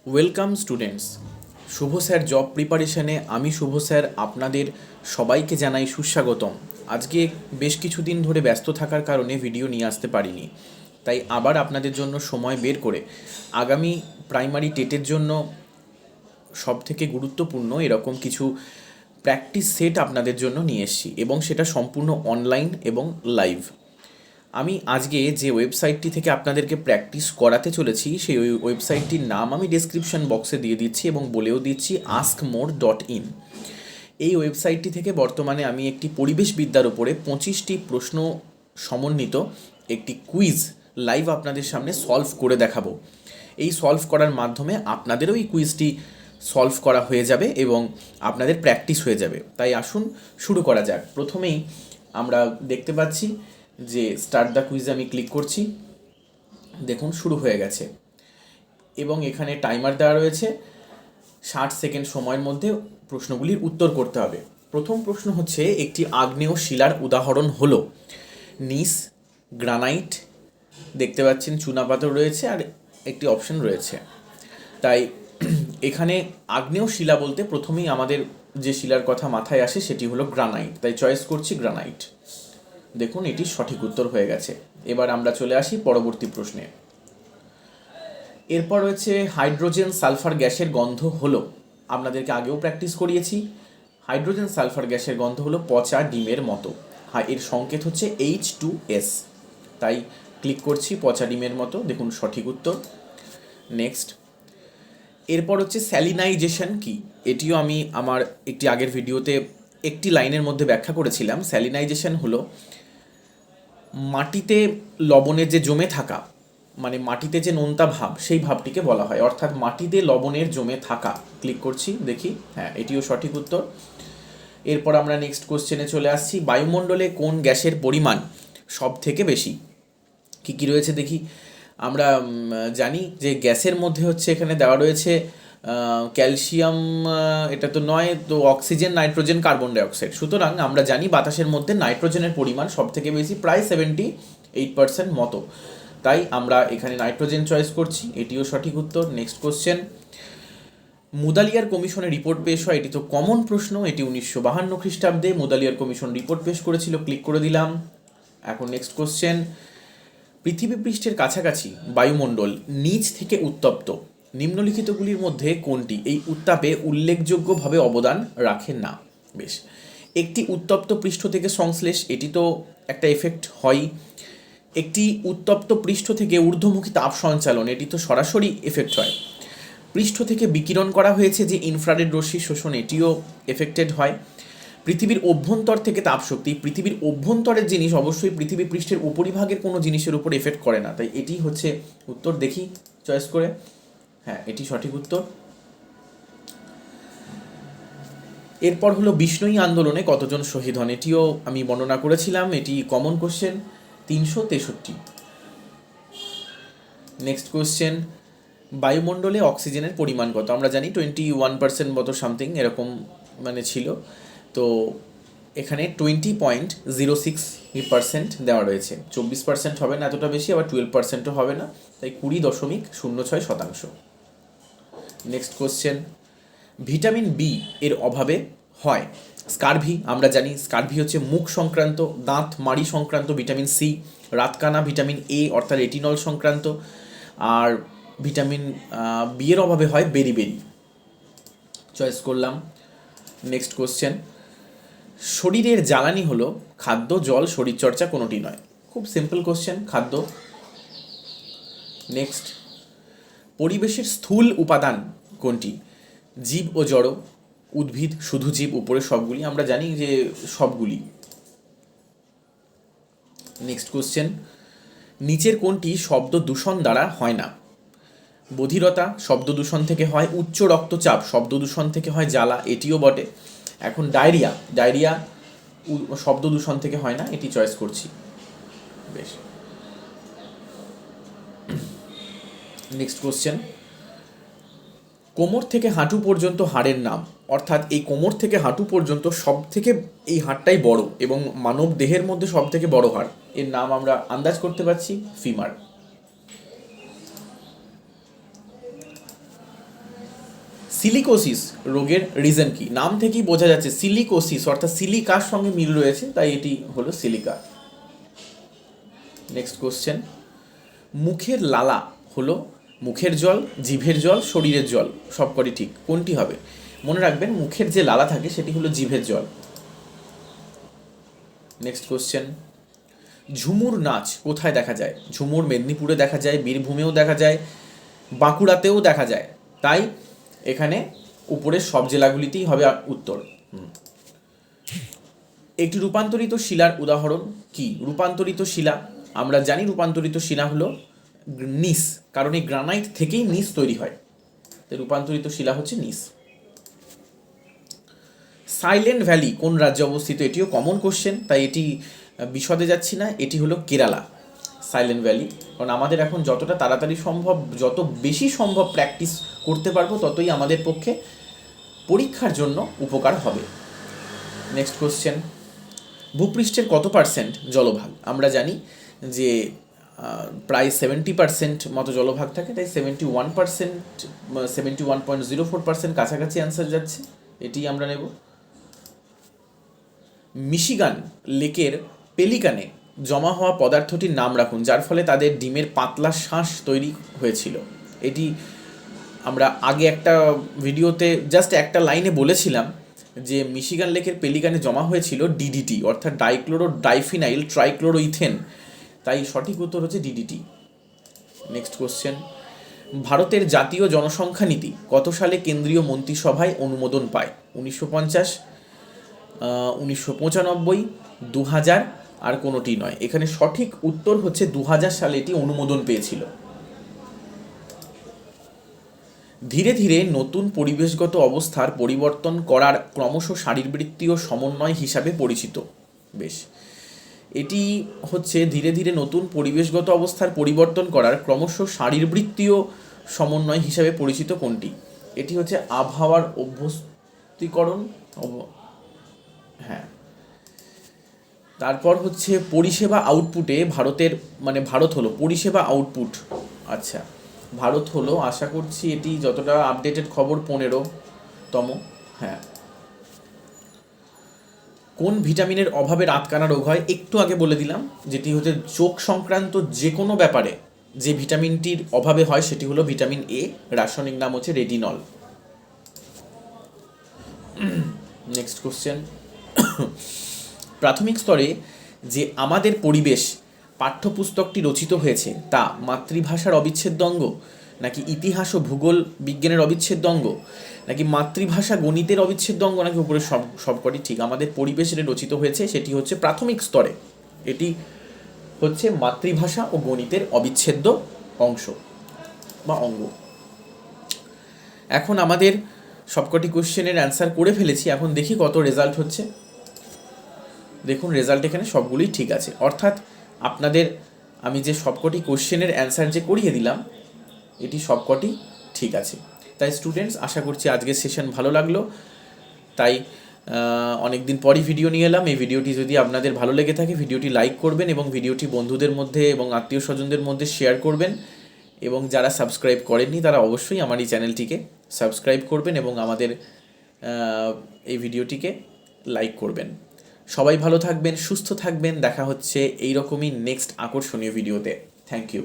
Welcome students. Shubho sir job প্রিপারেশনে আমি Shubho sir আপনাদের সবাইকে জানাই সুস্বাগতম। আজকে বেশ কিছুদিন ধরে ব্যস্ত থাকার কারণে ভিডিও নিয়ে আসতে পারিনি, তাই আবার আপনাদের জন্য সময় বের করে আগামী প্রাইমারি টেটের জন্য সবথেকে গুরুত্বপূর্ণ এরকম কিছু প্র্যাকটিস সেট আপনাদের জন্য নিয়ে এসেছি, এবং সেটা সম্পূর্ণ অনলাইন এবং লাইভ। আমি আজকে যে ওয়েবসাইটটি থেকে আপনাদেরকে প্র্যাকটিস করাতে চলেছি সেই ওয়েবসাইটটির নাম আমি ডেসক্রিপশন বক্সে দিয়ে দিচ্ছি এবং বলেও দিচ্ছি askmore.in। এই ওয়েবসাইটটি থেকে বর্তমানে আমি একটি পরিবেশবিদ্যার উপরে 25টি প্রশ্ন সমন্বিত একটি কুইজ লাইভ আপনাদের সামনে সলভ করে দেখাবো। এই সলভ করার মাধ্যমে আপনাদেরও এই কুইজটি সলভ করা হয়ে যাবে এবং আপনাদের প্র্যাকটিস হয়ে যাবে। তাই আসুন শুরু করা যাক। প্রথমেই আমরা দেখতে পাচ্ছি যে স্টার্ট দ্য কুইজে আমি ক্লিক করছি, দেখুন শুরু হয়ে গেছে এবং এখানে টাইমার দেওয়া রয়েছে। 60 সেকেন্ড সময়ের মধ্যে প্রশ্নগুলির উত্তর করতে হবে। প্রথম প্রশ্ন হচ্ছে, একটি আগ্নেয় শিলার উদাহরণ হলো নিস, গ্রানাইট, দেখতে পাচ্ছেন চুনাপাথর রয়েছে আর একটি অপশন রয়েছে। তাই এখানে আগ্নেয় শিলা বলতে প্রথমেই আমাদের যে শিলার কথা মাথায় আসে সেটি হলো গ্রানাইট, তাই চয়েস করছি গ্রানাইট। দেখুন এটি সঠিক উত্তর হয়ে গেছে। এবার আমরা চলে আসি পরবর্তী প্রশ্নে। এরপর রয়েছে হাইড্রোজেন সালফার গ্যাসের গন্ধ হলো, আপনাদেরকে আগেও প্র্যাকটিস করিয়েছি। হাইড্রোজেন সালফার গ্যাসের গন্ধ হলো পচা ডিমের মতো। এর সংকেত হচ্ছে H2S, তাই ক্লিক করছি পচা ডিমের মতো। দেখুন সঠিক উত্তর। নেক্সট, এরপর হচ্ছে স্যালিনাইজেশন কি, এটিও আমি আমার একটি আগের ভিডিওতে একটি লাইনের মধ্যে ব্যাখ্যা করেছিলাম। স্যালিনাইজেশন হলো মাটিতে লবণের যে জমে থাকা, মানে মাটিতে যে নোনতা ভাব, সেই ভাবটিকে বলা হয়, অর্থাৎ মাটিতে লবণের জমে থাকা। ক্লিক করছি, দেখি হ্যাঁ এটিও সঠিক উত্তর। এরপর আমরা নেক্সট কোশ্চেনে চলে আসছি, বায়ুমণ্ডলে কোন গ্যাসের পরিমাণ সব থেকে বেশি? কী কী রয়েছে দেখি। আমরা জানি যে গ্যাসের মধ্যে হচ্ছে এখানে দেওয়া রয়েছে ক্যালসিয়াম, এটা তো নয়, তো অক্সিজেন, নাইট্রোজেন, কার্বন ডাইঅক্সাইড। সুতরাং আমরা জানি বাতাসের মধ্যে নাইট্রোজেনের পরিমাণ সব থেকে বেশি, প্রায় 78% মতো। তাই আমরা এখানে নাইট্রোজেন চয়েস করছি, এটিও সঠিক উত্তর। নেক্সট কোশ্চেন, মুদালিয়ার কমিশনের রিপোর্ট পেশ হয়, এটি তো কমন প্রশ্ন। এটি 1952 খ্রিস্টাব্দে মুদালিয়ার কমিশন রিপোর্ট পেশ করেছিল, ক্লিক করে দিলাম। এখন নেক্সট কোশ্চেন, পৃথিবী পৃষ্ঠের কাছাকাছি বায়ুমণ্ডল নিচ থেকে উত্তপ্ত, নিম্নলিখিতগুলির মধ্যে কোনটি এই উত্তাপে উল্লেখযোগ্যভাবে অবদান রাখে না? বেশ, একটি উত্তপ্ত পৃষ্ঠ থেকে সংশ্লেষ, এটি তো একটা এফেক্ট হয়। একটি উত্তপ্ত পৃষ্ঠ থেকে ঊর্ধ্বমুখী তাপ সঞ্চালন, এটি তো সরাসরি এফেক্ট হয়। পৃষ্ঠ থেকে বিকিরণ করা হয়েছে যে ইনফ্রারেড রশ্মি শোষণ, এটিও এফেক্টেড হয়। পৃথিবীর অভ্যন্তর থেকে তাপশক্তি, পৃথিবীর অভ্যন্তরের জিনিস অবশ্যই পৃথিবী পৃষ্ঠের উপরিভাগের কোনো জিনিসের উপর এফেক্ট করে না, তাই এটি হচ্ছে উত্তর। দেখি চয়েস করে, হ্যাঁ এটি সঠিক উত্তর। এরপর হলো বিষ্ণুই আন্দোলনে কতজন শহীদ হন, এটিও আমি বর্ণনা করেছিলাম, এটি কমন কোশ্চেন, 363। নেক্সট কোশ্চেন, বায়ুমণ্ডলে অক্সিজেনের পরিমাণ কত? আমরা জানি 21% মতো সামথিং এরকম মানে ছিল, তো এখানে 20.06% দেওয়া রয়েছে। 24% হবে না এতটা বেশি, আবার 12%ও হবে না, তাই 20.06%। নেক্সট কোশ্চেন, ভিটামিন বি এর অভাবে হয় স্কারভি। আমরা জানি স্কারভি হচ্ছে মুখ সংক্রান্ত, দাঁত মাড়ি সংক্রান্ত ভিটামিন সি। রাতকানা ভিটামিন এ অর্থাৎ রেটিনল সংক্রান্ত। আর ভিটামিন বি এর অভাবে হয় বেরিবেরি, চয়েস করলাম। নেক্সট কোশ্চেন, শরীরের জ্বালানি হলো খাদ্য, জল, শরীরচর্চা, কোনোটি নয়। খুব সিম্পল কোশ্চেন, খাদ্য। নেক্সট, পরিবেশের স্থূল উপাদান কোনটি? জীব ও জড়, উদ্ভিদ, শুধু জীব, উপরে সবগুলি, আমরা জানি যে সবগুলি। নেক্সট কোশ্চেন, নিচের কোনটি শব্দ দূষণ দ্বারা হয় না? বধিরতা শব্দ দূষণ থেকে হয়, উচ্চ রক্তচাপ শব্দ দূষণ থেকে হয়, জ্বালা এটিও বটে। এখন ডায়রিয়া, ডায়রিয়া শব্দ দূষণ থেকে হয় না, এটি চয়েস করছি। বেশ, নেক্সট কোশ্চেন, কোমর থেকে হাঁটু পর্যন্ত হাড়ের নাম, অর্থাৎ এই কোমর থেকে হাঁটু পর্যন্ত সব থেকে এই হাড়টাই বড় এবং মানব দেহের মধ্যে সব থেকে বড় হাড়, এর নাম আমরা আন্দাজ করতে পারছি, ফিমার। সিলিকোসিস রোগের রিজন কি? নাম থেকেই বোঝা যাচ্ছে সিলিকোসিস অর্থাৎ সিলিকার সঙ্গে মিল রয়েছে, তাই এটি হলো সিলিকা। নেক্সট কোশ্চেন, মুখের লালা হলো মুখের জল, জিভের জল, শরীরের জল, সবকটি ঠিক, কোনটি হবে? মনে রাখবেন মুখের যে লালা থাকে সেটি হলো জিভের জল। নেক্সট কোশ্চেন, ঝুমুর নাচ কোথায় দেখা যায়? ঝুমুর মেদিনীপুরে দেখা যায়, বীরভূমেও দেখা যায়, বাঁকুড়াতেও দেখা যায়, তাই এখানে উপরের সব জেলাগুলিতেই হবে উত্তর। একটি রূপান্তরিত শিলার উদাহরণ কি? রূপান্তরিত শিলা, আমরা জানি রূপান্তরিত শিলা হলো নিস, কারণ এই গ্রানাইট থেকেই নিস তৈরি হয়, তাই রূপান্তরিত শিলা হচ্ছে নিস। সাইলেন্ট ভ্যালি কোন রাজ্যে অবস্থিত? এটিও কমন কোশ্চেন, তাই এটি বিশদে যাচ্ছি না। এটি হলো কেরালা সাইলেন্ট ভ্যালি, কারণ আমাদের এখন যতটা তাড়াতাড়ি সম্ভব, যত বেশি সম্ভব প্র্যাকটিস করতে পারবো, ততই আমাদের পক্ষে পরীক্ষার জন্য উপকার হবে। নেক্সট কোশ্চেন, ভূপৃষ্ঠের কত পার্সেন্ট জলভাগ? আমরা জানি যে প্রায় 70% মতো জলভাগ থাকে, তাই 71%, 71.04% কাছাকাছি অ্যান্সার যাচ্ছে, এটি আমরা নেব। মিশিগান লেকের পেলিকানে জমা হওয়া পদার্থটির নাম রাখুন যার ফলে তাদের ডিমের পাতলা শাঁস তৈরি হয়েছিল। এটি আমরা আগে একটা ভিডিওতে জাস্ট একটা লাইনে বলেছিলাম যে মিশিগান লেকের পেলিকানে জমা হয়েছিল ডিডিটি অর্থাৎ ডাইক্লোরো ডাইফিনাইল ট্রাইক্লোরোইথেন, তাই সঠিক উত্তর হচ্ছে ডিডিটি। নেক্সট কোশ্চেন, ভারতের জাতীয় জনসংখ্যা নীতি কত সালে কেন্দ্রীয় মন্ত্রিসভায় অনুমোদন পায়? 1950, 1995, 2000, আর কোনোটি নয়। এখানে সঠিক উত্তর হচ্ছে 2000 সালে এটি অনুমোদন পেয়েছিল। ধীরে ধীরে নতুন পরিবেশগত অবস্থার পরিবর্তন করার ক্রমশ শারীরবৃত্তীয় সমন্বয় হিসাবে পরিচিত। বেশ, এটি হচ্ছে ধীরে ধীরে নতুন পরিবেশগত অবস্থার পরিবর্তন করার ক্রমশ শারীরবৃত্তীয় সমন্বয় হিসাবে পরিচিত কোনটি? এটি হচ্ছে আবহাওয়ার অভ্যস্তীকরণ। হ্যাঁ, তারপর হচ্ছে পরিষেবা আউটপুটে ভারত হলো পরিষেবা আউটপুট। আচ্ছা, ভারত হলো, আশা করছি এটি যতটা আপডেটেড খবর 15তম। হ্যাঁ, কোন ভিটামিনের অভাবে রাতকানা রোগ হয়? একটু আগে বলে দিলাম, যেটি হচ্ছে চোখ সংক্রান্ত যে কোনো ব্যাপারে যে ভিটামিনটির অভাবে হয় সেটি হলো ভিটামিন এ, রাসায়নিক নাম হচ্ছে রেটিনল। নেক্সট কোশ্চেন, প্রাথমিক স্তরে যে আমাদের পরিবেশ পাঠ্যপুস্তকটি রচিত হয়েছে তা মাতৃভাষার অবিচ্ছেদ্য অঙ্গ, নাকি ইতিহাস ও ভূগোল বিজ্ঞানের অবিচ্ছেদ্য অঙ্গ, নাকি মাতৃভাষা গণিতের অবিচ্ছেদ্য অঙ্গ, নাকি উপরে সবকটি ঠিক? আমাদের পরিবেশ যেটা রচিত হয়েছে সেটি হচ্ছে প্রাথমিক স্তরে, এটি হচ্ছে মাতৃভাষা ও গণিতের অবিচ্ছেদ্য অংশ বা অঙ্গ। এখন আমাদের সবকটি কোশ্চেনের অ্যান্সার করে ফেলেছি, এখন দেখি কত রেজাল্ট হচ্ছে। দেখুন রেজাল্ট এখানে সবগুলোই ঠিক আছে, অর্থাৎ আপনাদের আমি যে সবকটি কোশ্চেনের অ্যান্সার যে করিয়ে দিলাম এটি সবকটি ঠিক আছে। তাই স্টুডেন্টস, আশা করছি আজকের সেশন ভালো লাগলো। তাই অনেক দিন পরই ভিডিও নিয়ে এলাম। এই ভিডিওটি যদি আপনাদের ভালো লেগে থাকে ভিডিওটি লাইক করবেন এবং ভিডিওটি বন্ধুদের মধ্যে এবং আত্মীয় স্বজনদের মধ্যে শেয়ার করবেন, এবং যারা সাবস্ক্রাইব করেননি তারা অবশ্যই আমার এই চ্যানেলটিকে সাবস্ক্রাইব করবেন এবং আমাদের এই ভিডিওটিকে লাইক করবেন। সবাই ভালো থাকবেন, সুস্থ থাকবেন, দেখা হচ্ছে এইরকমই নেক্সট আকর্ষণীয় ভিডিওতে। Thank you.